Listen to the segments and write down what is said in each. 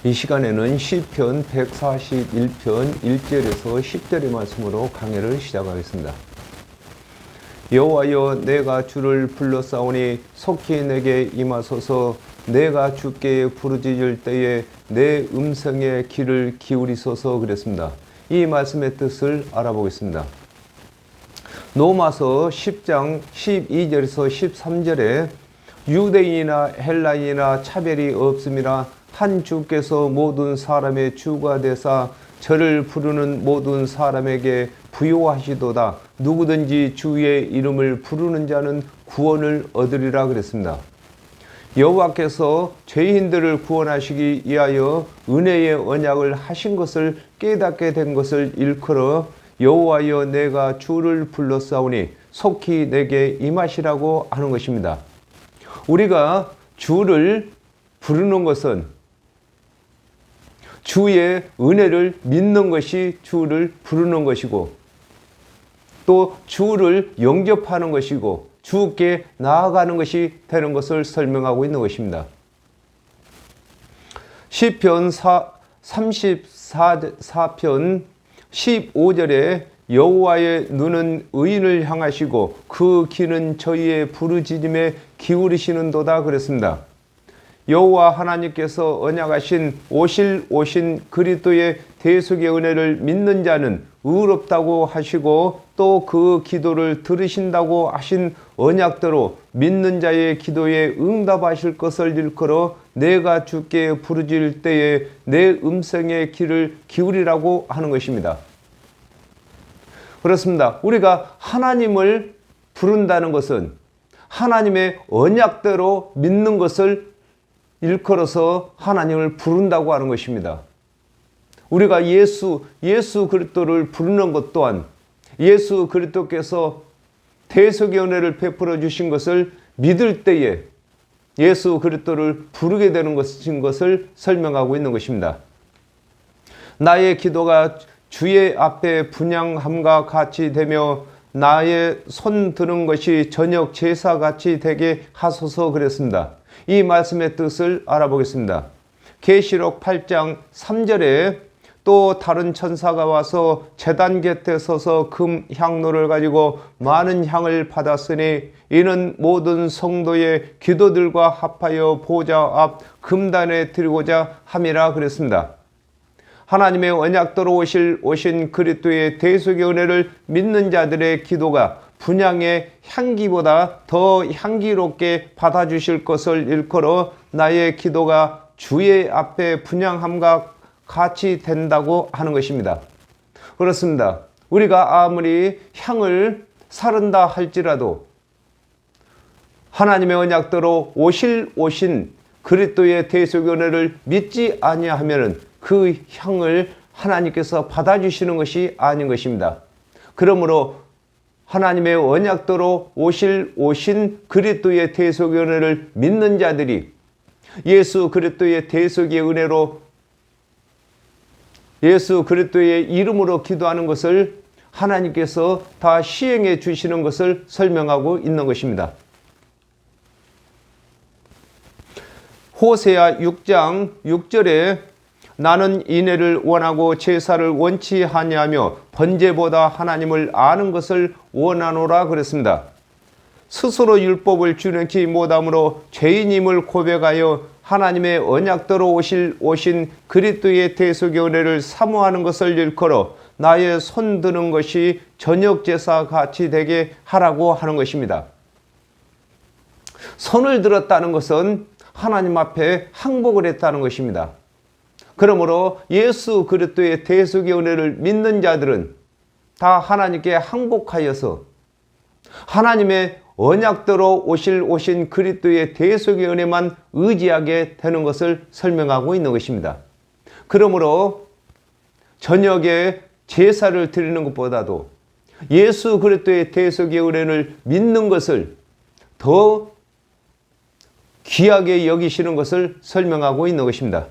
이 시간에는 시편 141편 1절에서 10절의 말씀으로 강해를 시작하겠습니다. 여호와여, 내가 주를 불러싸오니 속히 내게 임하소서. 내가 주께 부르짖을 때에 내 음성에 귀를 기울이소서. 그랬습니다. 이 말씀의 뜻을 알아보겠습니다. 로마서 10장 12절에서 13절에 유대인이나 헬라인이나 차별이 없음이라 한 주께서 모든 사람의 주가 되사 저를 부르는 모든 사람에게 부요하시도다. 누구든지 주의 이름을 부르는 자는 구원을 얻으리라 그랬습니다. 여호와께서 죄인들을 구원하시기 위하여 은혜의 언약을 하신 것을 깨닫게 된 것을 일컬어 여호와여, 내가 주를 불러싸오니 속히 내게 임하시라고 하는 것입니다. 우리가 주를 부르는 것은 주의 은혜를 믿는 것이 주를 부르는 것이고, 또 주를 영접하는 것이고 주께 나아가는 것이 되는 것을 설명하고 있는 것입니다. 시편 34편 15절에 여호와의 눈은 의인을 향하시고 그 귀는 저희의 부르짖음에 기울이시는도다 그랬습니다. 여호와 하나님께서 언약하신 오신 그리스도의 대속의 은혜를 믿는 자는 의롭다고 하시고, 또 그 기도를 들으신다고 하신 언약대로 믿는 자의 기도에 응답하실 것을 일컬어 내가 주께 부르짖을 때에 내 음성에 귀를 기울이라고 하는 것입니다. 그렇습니다. 우리가 하나님을 부른다는 것은 하나님의 언약대로 믿는 것을 일컬어서 하나님을 부른다고 하는 것입니다. 우리가 예수 그리스도를 부르는 것 또한 예수 그리스도께서 대속의 은혜를 베풀어 주신 것을 믿을 때에 예수 그리스도를 부르게 되는 것을 설명하고 있는 것입니다. 나의 기도가 주의 앞에 분향함과 같이 되며 나의 손 드는 것이 저녁 제사 같이 되게 하소서 그랬습니다. 이 말씀의 뜻을 알아보겠습니다. 계시록 8장 3절에 또 다른 천사가 와서 제단 곁에 서서 금 향로를 가지고 많은 향을 받았으니 이는 모든 성도의 기도들과 합하여 보좌 앞 금단에 드리고자 함이라 그랬습니다. 하나님의 언약대로 오신 그리스도의 대속의 은혜를 믿는 자들의 기도가 분향의 향기보다 더 향기롭게 받아주실 것을 일컬어 나의 기도가 주의 앞에 분향함과 같이 된다고 하는 것입니다. 그렇습니다. 우리가 아무리 향을 사른다 할지라도 하나님의 언약대로 오신 그리스도의 대속의 은혜를 믿지 아니하면 그 향을 하나님께서 받아주시는 것이 아닌 것입니다. 그러므로 하나님의 언약대로 오신 그리스도의 대속의 은혜를 믿는 자들이 예수 그리스도의 대속의 은혜로 예수 그리스도의 이름으로 기도하는 것을 하나님께서 다 시행해 주시는 것을 설명하고 있는 것입니다. 호세아 6장 6절에 나는 인애를 원하고 제사를 원치 아니하며 번제보다 하나님을 아는 것을 원하노라 그랬습니다. 스스로 율법을 준행치 못함으로 죄인임을 고백하여 하나님의 언약대로 오신 그리스도의 대속의 은혜를 사모하는 것을 일컬어 나의 손 드는 것이 저녁 제사 같이 되게 하라고 하는 것입니다. 손을 들었다는 것은 하나님 앞에 항복을 했다는 것입니다. 그러므로 예수 그리스도의 대속의 은혜를 믿는 자들은 다 하나님께 항복하여서 하나님의 언약대로 오신 그리스도의 대속의 은혜만 의지하게 되는 것을 설명하고 있는 것입니다. 그러므로 저녁에 제사를 드리는 것보다도 예수 그리스도의 대속의 은혜를 믿는 것을 더 귀하게 여기시는 것을 설명하고 있는 것입니다.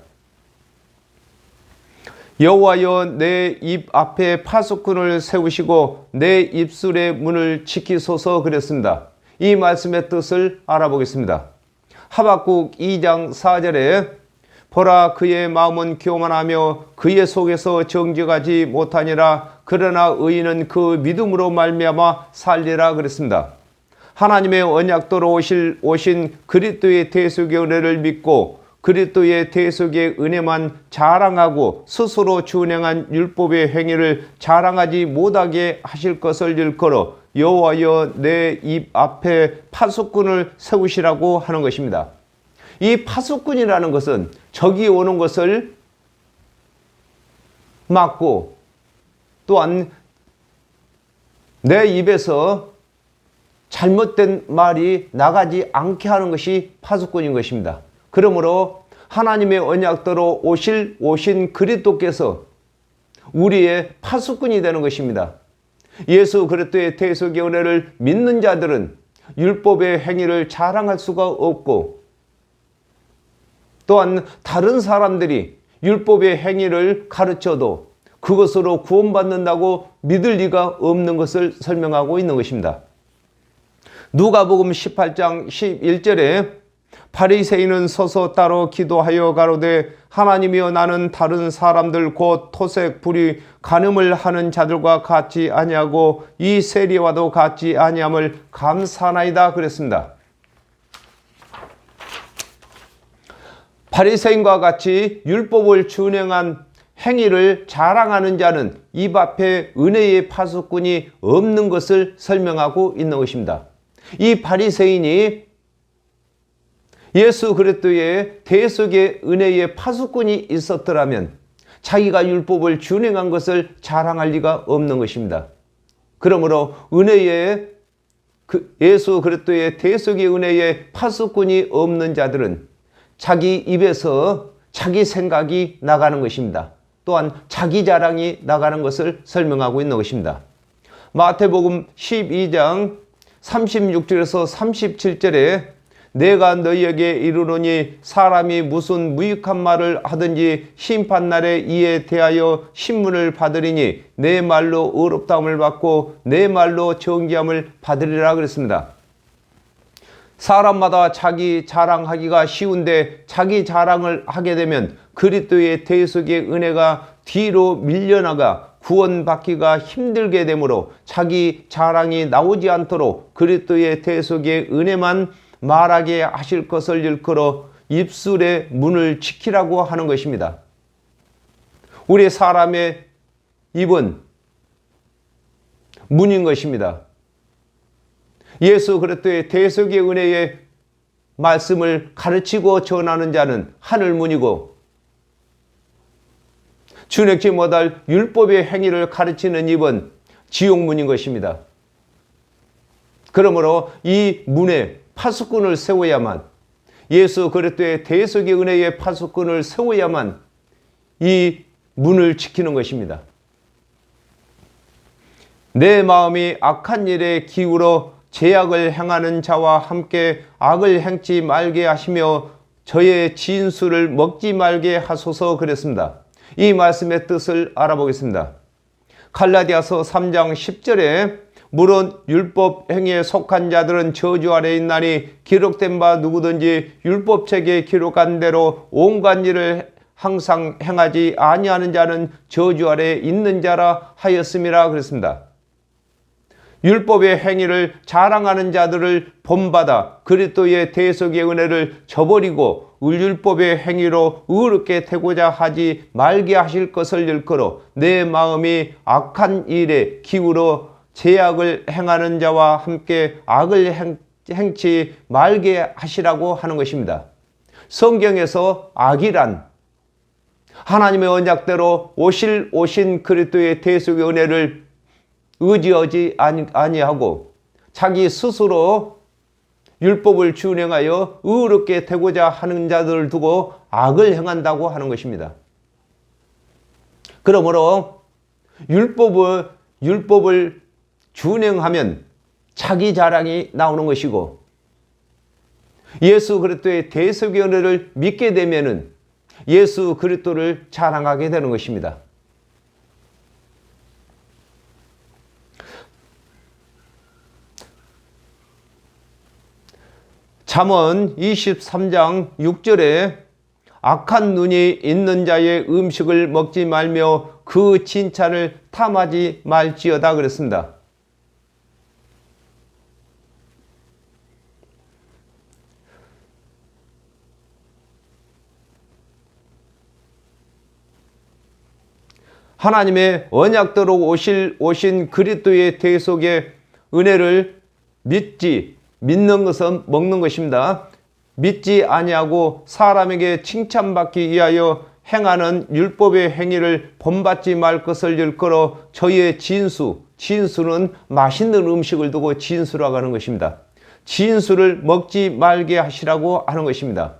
여호와여, 내 입 앞에 파수꾼을 세우시고 내 입술의 문을 지키소서 그랬습니다. 이 말씀의 뜻을 알아보겠습니다. 하박국 2장 4절에 보라, 그의 마음은 교만하며 그의 속에서 정직하지 못하니라. 그러나 의인은 그 믿음으로 말미암아 살리라 그랬습니다. 하나님의 언약도로 오신 그리스도의 대속의 은혜를 믿고 그리스도의 대속의 은혜만 자랑하고 스스로 준행한 율법의 행위를 자랑하지 못하게 하실 것을 일컬어 여호와여 내 입 앞에 파수꾼을 세우시라고 하는 것입니다. 이 파수꾼이라는 것은 적이 오는 것을 막고 또한 내 입에서 잘못된 말이 나가지 않게 하는 것이 파수꾼인 것입니다. 그러므로 하나님의 언약대로 오신 그리스도께서 우리의 파수꾼이 되는 것입니다. 예수 그리스도의 대속의 은혜를 믿는 자들은 율법의 행위를 자랑할 수가 없고 또한 다른 사람들이 율법의 행위를 가르쳐도 그것으로 구원받는다고 믿을 리가 없는 것을 설명하고 있는 것입니다. 누가복음 18장 11절에 바리새인은 서서 따로 기도하여 가로되 하나님이여 나는 다른 사람들 곧 토색 불의 간음을 하는 자들과 같지 아니하고 이 세리와도 같지 아니함을 감사하나이다 그랬습니다. 바리새인과 같이 율법을 준행한 행위를 자랑하는 자는 입 앞에 은혜의 파수꾼이 없는 것을 설명하고 있는 것입니다. 이 바리새인이 예수 그리스도의 대속의 은혜의 파수꾼이 있었더라면 자기가 율법을 준행한 것을 자랑할 리가 없는 것입니다. 그러므로 은혜의 예수 그리스도의 대속의 은혜의 파수꾼이 없는 자들은 자기 입에서 자기 생각이 나가는 것입니다. 또한 자기 자랑이 나가는 것을 설명하고 있는 것입니다. 마태복음 12장 36절에서 37절에 내가 너희에게 이르노니 사람이 무슨 무익한 말을 하든지 심판날에 이에 대하여 신문을 받으리니 내 말로 의롭다함을 받고 내 말로 정죄함을 받으리라 그랬습니다. 사람마다 자기 자랑하기가 쉬운데 자기 자랑을 하게 되면 그리스도의 대속의 은혜가 뒤로 밀려나가 구원받기가 힘들게 되므로 자기 자랑이 나오지 않도록 그리스도의 대속의 은혜만 말하게 하실 것을 일컬어 입술의 문을 지키라고 하는 것입니다. 우리 사람의 입은 문인 것입니다. 예수 그리스도의 대속의 은혜의 말씀을 가르치고 전하는 자는 하늘문이고 준행치 못할 율법의 행위를 가르치는 입은 지옥문인 것입니다. 그러므로 이 문에 파수꾼을 세워야만 예수 그리스도의 대속의 은혜의 파수꾼을 세워야만 이 문을 지키는 것입니다. 내 마음이 악한 일에 기울어 죄악을 행하는 자와 함께 악을 행치 말게 하시며 저의 진수를 먹지 말게 하소서 그랬습니다. 이 말씀의 뜻을 알아보겠습니다. 갈라디아서 3장 10절에 물론 율법 행위에 속한 자들은 저주 아래 있나니 기록된 바 누구든지 율법책에 기록한 대로 온갖 일을 항상 행하지 아니하는 자는 저주 아래 있는 자라 하였음이라 그랬습니다. 율법의 행위를 자랑하는 자들을 본받아 그리스도의 대속의 은혜를 저버리고 율법의 행위로 의롭게 되고자 하지 말게 하실 것을 일컬어 내 마음이 악한 일에 기울어 죄악을 행하는 자와 함께 악을 행치 말게 하시라고 하는 것입니다. 성경에서 악이란 하나님의 언약대로 오신 그리스도의 대속의 은혜를 의지하지 아니하고 자기 스스로 율법을 준행하여 의롭게 되고자 하는 자들을 두고 악을 행한다고 하는 것입니다. 그러므로 율법을 준행하면 자기 자랑이 나오는 것이고 예수 그리스도의 대속의 은혜를 믿게 되면은 예수 그리스도를 자랑하게 되는 것입니다. 잠언 23장 6절에 악한 눈이 있는 자의 음식을 먹지 말며 그 칭찬을 탐하지 말지어다 그랬습니다. 하나님의 언약대로 오신 그리스도의 대속의 은혜를 믿는 것은 먹는 것입니다. 믿지 아니하고 사람에게 칭찬받기 위하여 행하는 율법의 행위를 본받지 말 것을 일컬어 저희의 진수는 맛있는 음식을 두고 진수라고 하는 것입니다. 진수를 먹지 말게 하시라고 하는 것입니다.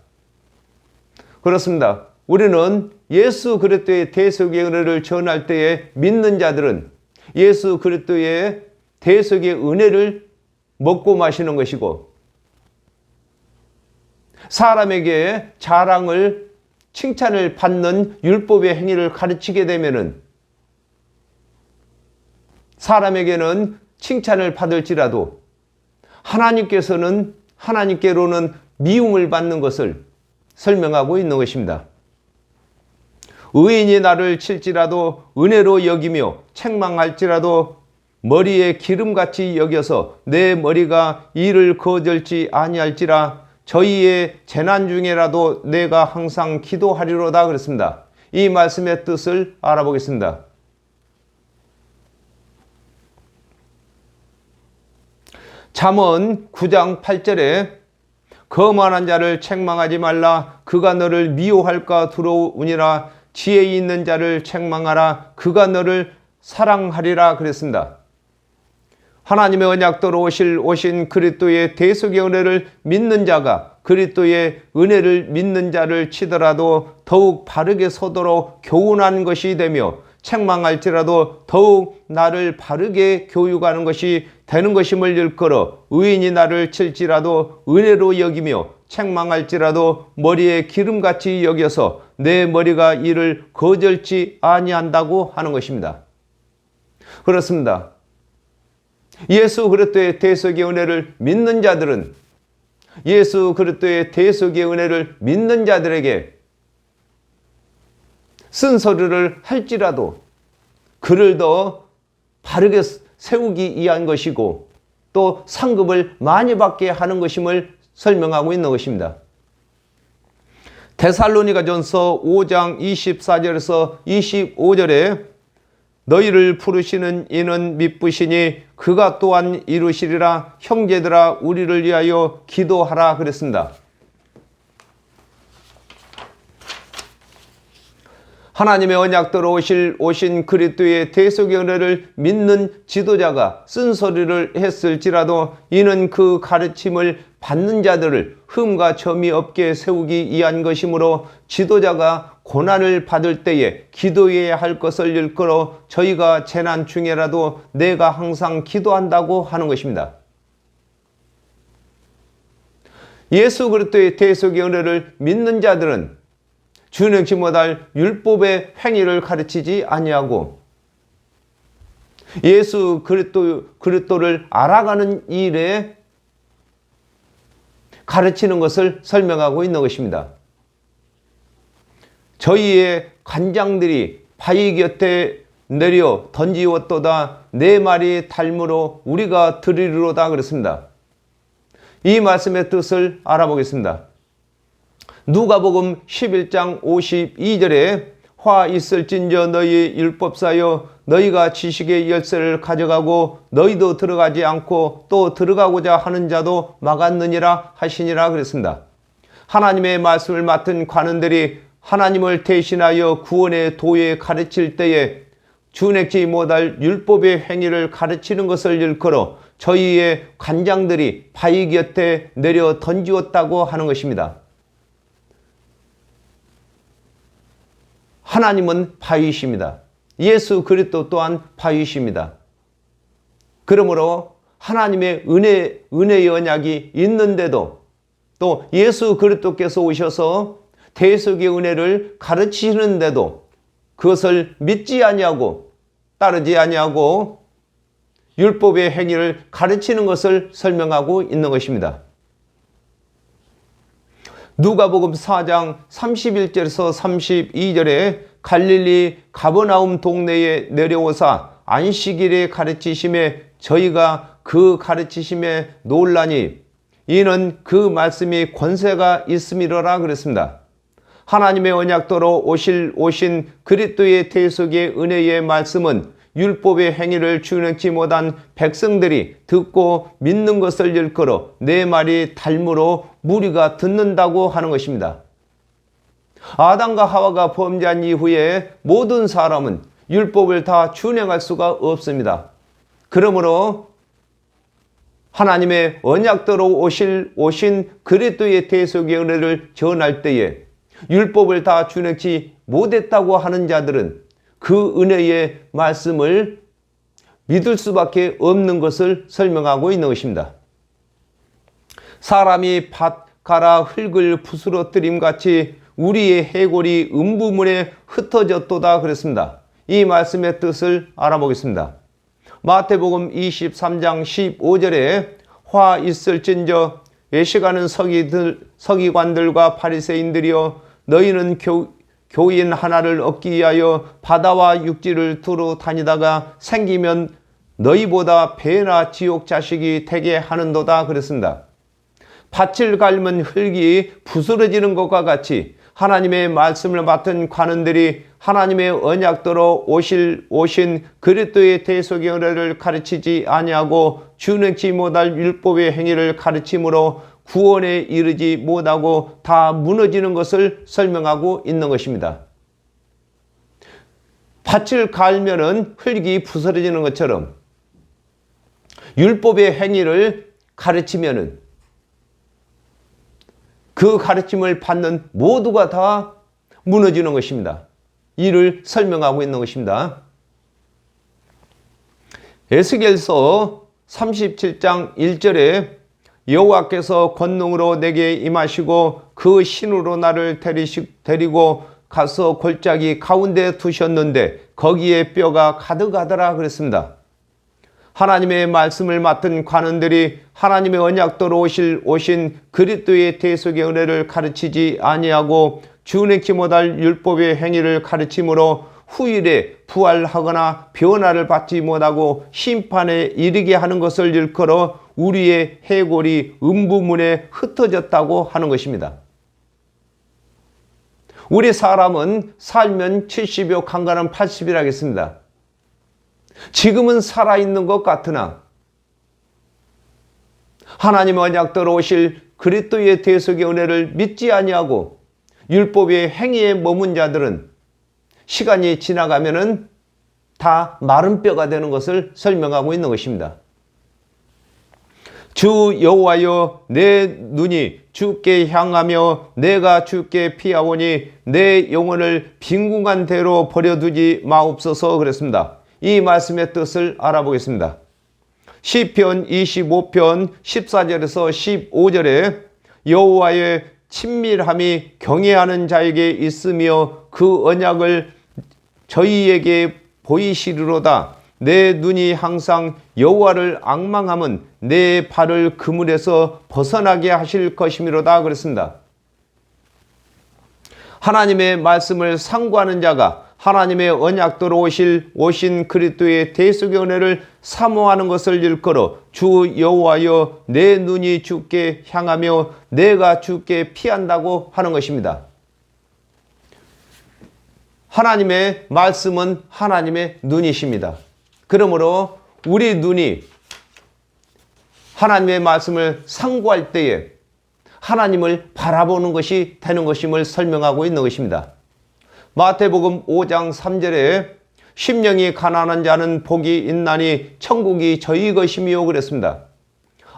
그렇습니다. 우리는 예수 그리스도의 대속의 은혜를 전할 때에 믿는 자들은 예수 그리스도의 대속의 은혜를 먹고 마시는 것이고, 사람에게 자랑을 칭찬을 받는 율법의 행위를 가르치게 되면은 사람에게는 칭찬을 받을지라도 하나님께로는 미움을 받는 것을 설명하고 있는 것입니다. 의인이 나를 칠지라도 은혜로 여기며 책망할지라도 머리에 기름같이 여겨서 내 머리가 이를 거절지 아니할지라 저희의 재난 중에라도 내가 항상 기도하리로다 그랬습니다. 이 말씀의 뜻을 알아보겠습니다. 잠언 9장 8절에 거만한 자를 책망하지 말라. 그가 너를 미워할까 두려우니라. 지혜 있는 자를 책망하라. 그가 너를 사랑하리라 그랬습니다. 하나님의 언약대로 오신 그리스도의 대속의 은혜를 믿는 자가 그리스도의 은혜를 믿는 자를 치더라도 더욱 바르게 서도록 교훈하는 것이 되며, 책망할지라도 더욱 나를 바르게 교육하는 것이 되는 것임을 일컬어 의인이 나를 칠지라도 은혜로 여기며 책망할지라도 머리에 기름같이 여겨서 내 머리가 이를 거절지 아니한다고 하는 것입니다. 그렇습니다. 예수 그리스도의 대속의 은혜를 믿는 자들은 예수 그리스도의 대속의 은혜를 믿는 자들에게 쓴소리를 할지라도 그를 더 바르게 세우기 위한 것이고, 또 상급을 많이 받게 하는 것임을 설명하고 있는 것입니다. 데살로니가전서 5장 24절에서 25절에 너희를 부르시는 이는 미쁘시니 그가 또한 이루시리라. 형제들아 우리를 위하여 기도하라 그랬습니다. 하나님의 언약대로 오신 그리스도의 대속의 은혜를 믿는 지도자가 쓴소리를 했을지라도 이는 그 가르침을 받는 자들을 흠과 점이 없게 세우기 위한 것이므로 지도자가 고난을 받을 때에 기도해야 할 것을 일컬어 저희가 재난 중에라도 내가 항상 기도한다고 하는 것입니다. 예수 그리스도의 대속의 은혜를 믿는 자들은 주능치 못할 율법의 행위를 가르치지 아니하고 예수 그리스도를 알아가는 일에 가르치는 것을 설명하고 있는 것입니다. 저희의 관장들이 바위 곁에 내려 던지었도다 내 말이 닮으로 우리가 들으리로다 그랬습니다. 이 말씀의 뜻을 알아보겠습니다. 누가복음 11장 52절에 화 있을진저 너희 율법사여 너희가 지식의 열쇠를 가져가고 너희도 들어가지 않고 또 들어가고자 하는 자도 막았느니라 하시니라 그랬습니다. 하나님의 말씀을 맡은 관원들이 하나님을 대신하여 구원의 도에 가르칠 때에 준행치 못할 율법의 행위를 가르치는 것을 일컬어 저희의 관장들이 바위 곁에 내려 던지었다고 하는 것입니다. 하나님은 바위이십니다. 예수 그리스도 또한 바위이십니다. 그러므로 하나님의 은혜의 언약이 있는데도 또 예수 그리스도께서 오셔서 대속의 은혜를 가르치시는데도 그것을 믿지 아니하고 따르지 아니하고 율법의 행위를 가르치는 것을 설명하고 있는 것입니다. 누가복음 4장 31절에서 32절에 갈릴리 가버나움 동네에 내려오사 안식일에 가르치심에 저희가 그 가르치심에 놀라니 이는 그 말씀이 권세가 있음이로라 그랬습니다. 하나님의 언약도로 오신 그리스도의 대속의 은혜의 말씀은 율법의 행위를 준행치 못한 백성들이 듣고 믿는 것을 일컬어 내 말이 닮으로 무리가 듣는다고 하는 것입니다. 아담과 하와가 범죄한 이후에 모든 사람은 율법을 다 준행할 수가 없습니다. 그러므로 하나님의 언약대로 오신 그리스도의 대속의 은혜를 전할 때에 율법을 다 준행치 못했다고 하는 자들은 그 은혜의 말씀을 믿을 수밖에 없는 것을 설명하고 있는 것입니다. 사람이 밭 갈아 흙을 부스러뜨림 같이 우리의 해골이 음부문에 흩어졌도다 그랬습니다. 이 말씀의 뜻을 알아보겠습니다. 마태복음 23장 15절에 화 있을진저 외식하는 서기관들과 바리새인들이여 너희는 교인 하나를 얻기 위하여 바다와 육지를 두루 다니다가 생기면 너희보다 배나 지옥 자식이 되게 하는도다 그랬습니다. 밭을 갈면 흙이 부스러지는 것과 같이 하나님의 말씀을 맡은 관원들이 하나님의 언약대로 오신 그리스도의 대속의 은혜를 가르치지 아니하고 준행치 못할 율법의 행위를 가르침으로 구원에 이르지 못하고 다 무너지는 것을 설명하고 있는 것입니다. 밭을 갈면은 흙이 부스러지는 것처럼 율법의 행위를 가르치면은 그 가르침을 받는 모두가 다 무너지는 것입니다. 이를 설명하고 있는 것입니다. 에스겔서 37장 1절에 여호와께서 권능으로 내게 임하시고 그 신으로 나를 데리고 가서 골짜기 가운데 두셨는데 거기에 뼈가 가득하더라 그랬습니다. 하나님의 말씀을 맡은 관원들이 하나님의 언약도로 오신 그리스도의 대속의 은혜를 가르치지 아니하고 준행치 못할 율법의 행위를 가르침으로 후일에 부활하거나 변화를 받지 못하고 심판에 이르게 하는 것을 일컬어 우리의 해골이 음부문에 흩어졌다고 하는 것입니다. 우리 사람은 살면 70여 강간은 80이라겠습니다. 지금은 살아있는 것 같으나 하나님의 언약대로 오실 그리스도의 대속의 은혜를 믿지 아니하고 율법의 행위에 머문 자들은 시간이 지나가면은 다 마른 뼈가 되는 것을 설명하고 있는 것입니다. 주 여호와여 내 눈이 주께 향하며 내가 주께 피하오니 내 영혼을 빈궁한 대로 버려두지 마옵소서 그랬습니다. 이 말씀의 뜻을 알아보겠습니다. 시편 25편 14절에서 15절에 여호와의 친밀함이 경외하는 자에게 있으며 그 언약을 저희에게 보이시리로다. 내 눈이 항상 여호와를 앙망함은 내 발을 그물에서 벗어나게 하실 것이미로다 그랬습니다. 하나님의 말씀을 상고하는 자가 하나님의 언약도로 오신 그리스도의 대속의 은혜를 사모하는 것을 일컬어 주 여호와여 내 눈이 주께 향하며 내가 주께 피한다고 하는 것입니다. 하나님의 말씀은 하나님의 눈이십니다. 그러므로 우리 눈이 하나님의 말씀을 상고할 때에 하나님을 바라보는 것이 되는 것임을 설명하고 있는 것입니다. 마태복음 5장 3절에 심령이 가난한 자는 복이 있나니 천국이 저희 것이미요 그랬습니다.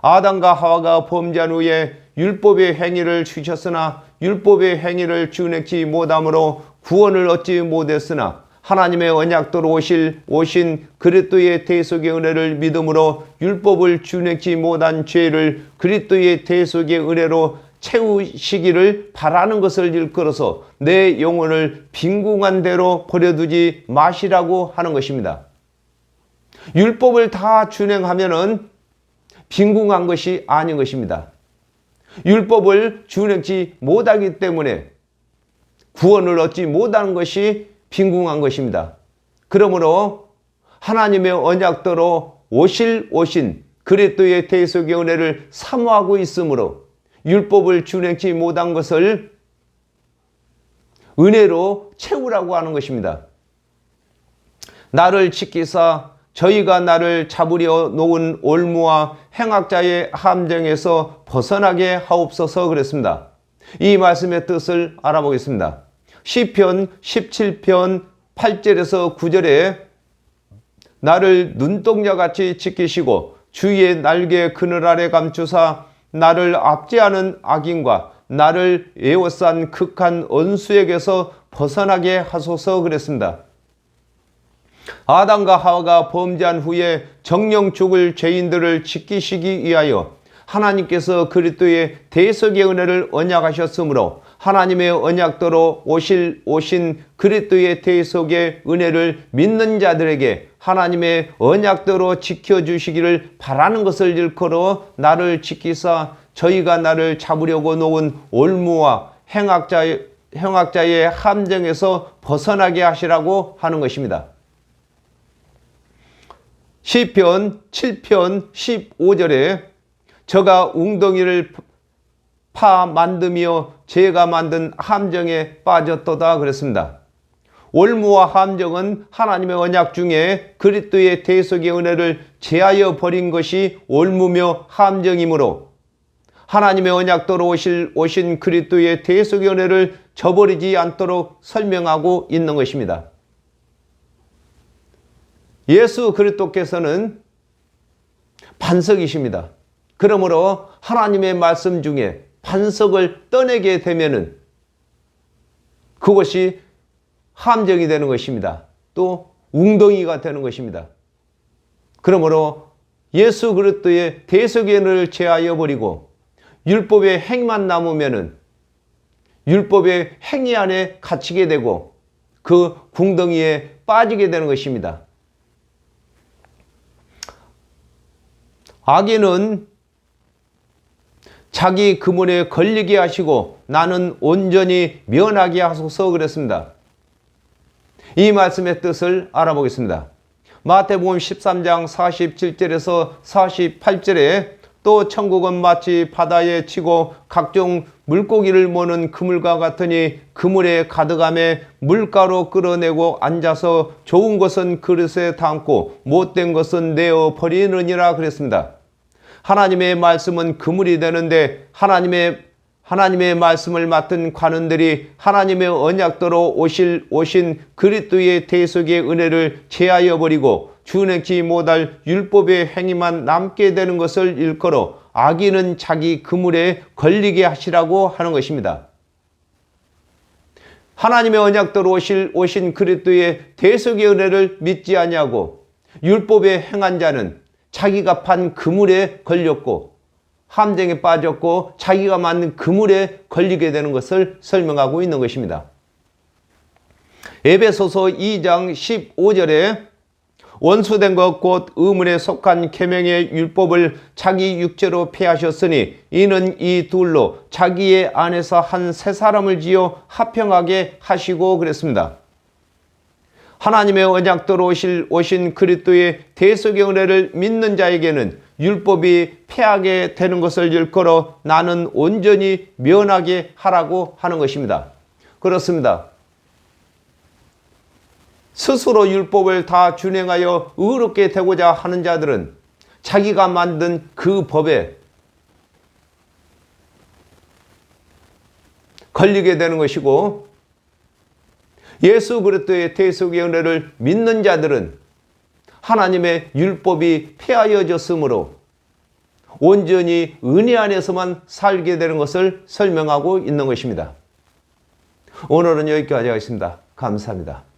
아담과 하와가 범죄한 후에 율법의 행위를 주셨으나 율법의 행위를 준행치 못함으로 구원을 얻지 못했으나 하나님의 언약도로 오신 그리스도의 대속의 은혜를 믿음으로 율법을 준행치 못한 죄를 그리스도의 대속의 은혜로 채우시기를 바라는 것을 일컬어서 내 영혼을 빈궁한 대로 버려두지 마시라고 하는 것입니다. 율법을 다 준행하면은 빈궁한 것이 아닌 것입니다. 율법을 준행치 못하기 때문에 구원을 얻지 못하는 것이 빈궁한 것입니다. 그러므로 하나님의 언약대로 오신 그리스도의 대속의 은혜를 사모하고 있으므로 율법을 준행치 못한 것을 은혜로 채우라고 하는 것입니다. 나를 지키사 저희가 나를 잡으려 놓은 올무와 행악자의 함정에서 벗어나게 하옵소서 그랬습니다. 이 말씀의 뜻을 알아보겠습니다. 시편 17편 8절에서 9절에 나를 눈동자같이 지키시고 주의 날개 그늘 아래 감추사 나를 압제하는 악인과 나를 에워싼 극한 원수에게서 벗어나게 하소서 그랬습니다. 아담과 하와가 범죄한 후에 정령 죽을 죄인들을 지키시기 위하여 하나님께서 그리스도의 대속의 은혜를 언약하셨으므로 하나님의 언약대로 오신 그리스도의 대속의 은혜를 믿는 자들에게 하나님의 언약대로 지켜주시기를 바라는 것을 일컬어 나를 지키사 저희가 나를 잡으려고 놓은 올무와 행악자의 함정에서 벗어나게 하시라고 하는 것입니다. 시편 7편 15절에 저가 웅덩이를 파 만드며 제가 만든 함정에 빠졌도다 그랬습니다. 올무와 함정은 하나님의 언약 중에 그리스도의 대속의 은혜를 제하여 버린 것이 올무며 함정이므로 하나님의 언약대로 오신 그리스도의 대속의 은혜를 저버리지 않도록 설명하고 있는 것입니다. 예수 그리스도께서는 반석이십니다. 그러므로 하나님의 말씀 중에 반석을 떠내게 되면은 그것이 함정이 되는 것입니다. 또 웅덩이가 되는 것입니다. 그러므로 예수 그리스도의 대속의 은혜를 제하여 버리고 율법의 행만 남으면은 율법의 행위 안에 갇히게 되고 그 궁덩이에 빠지게 되는 것입니다. 악인은 자기 그물에 걸리게 하시고 나는 온전히 면하게 하소서 그랬습니다. 이 말씀의 뜻을 알아보겠습니다. 마태복음 13장 47절에서 48절에 또 천국은 마치 바다에 치고 각종 물고기를 모는 그물과 같으니 그물에 가득함에 물가로 끌어내고 앉아서 좋은 것은 그릇에 담고 못된 것은 내어 버리느니라 그랬습니다. 하나님의 말씀은 그물이 되는데 하나님의 말씀을 맡은 관원들이 하나님의 언약대로 오신 그리스도의 대속의 은혜를 제하여 버리고 준행치 못할 율법의 행위만 남게 되는 것을 일컬어 악인은 자기 그물에 걸리게 하시라고 하는 것입니다. 하나님의 언약대로 오신 그리스도의 대속의 은혜를 믿지 아니하고 율법에 행한 자는 자기가 판 그물에 걸렸고 함정에 빠졌고 자기가 만든 그물에 걸리게 되는 것을 설명하고 있는 것입니다. 에베소서 2장 15절에 원수된 것 곧 의문에 속한 계명의 율법을 자기 육체로 폐하셨으니 이는 이 둘로 자기의 안에서 한 새 사람을 지어 화평하게 하시고 그랬습니다. 하나님의 언약대로 오신 그리스도의 대속의 은혜를 믿는 자에게는 율법이 폐하게 되는 것을 일컬어 나는 온전히 면하게 하라고 하는 것입니다. 그렇습니다. 스스로 율법을 다 준행하여 의롭게 되고자 하는 자들은 자기가 만든 그 법에 걸리게 되는 것이고 예수 그리스도의 대속의 은혜를 믿는 자들은 하나님의 율법이 폐하여졌으므로 온전히 은혜 안에서만 살게 되는 것을 설명하고 있는 것입니다. 오늘은 여기까지 하겠습니다. 감사합니다.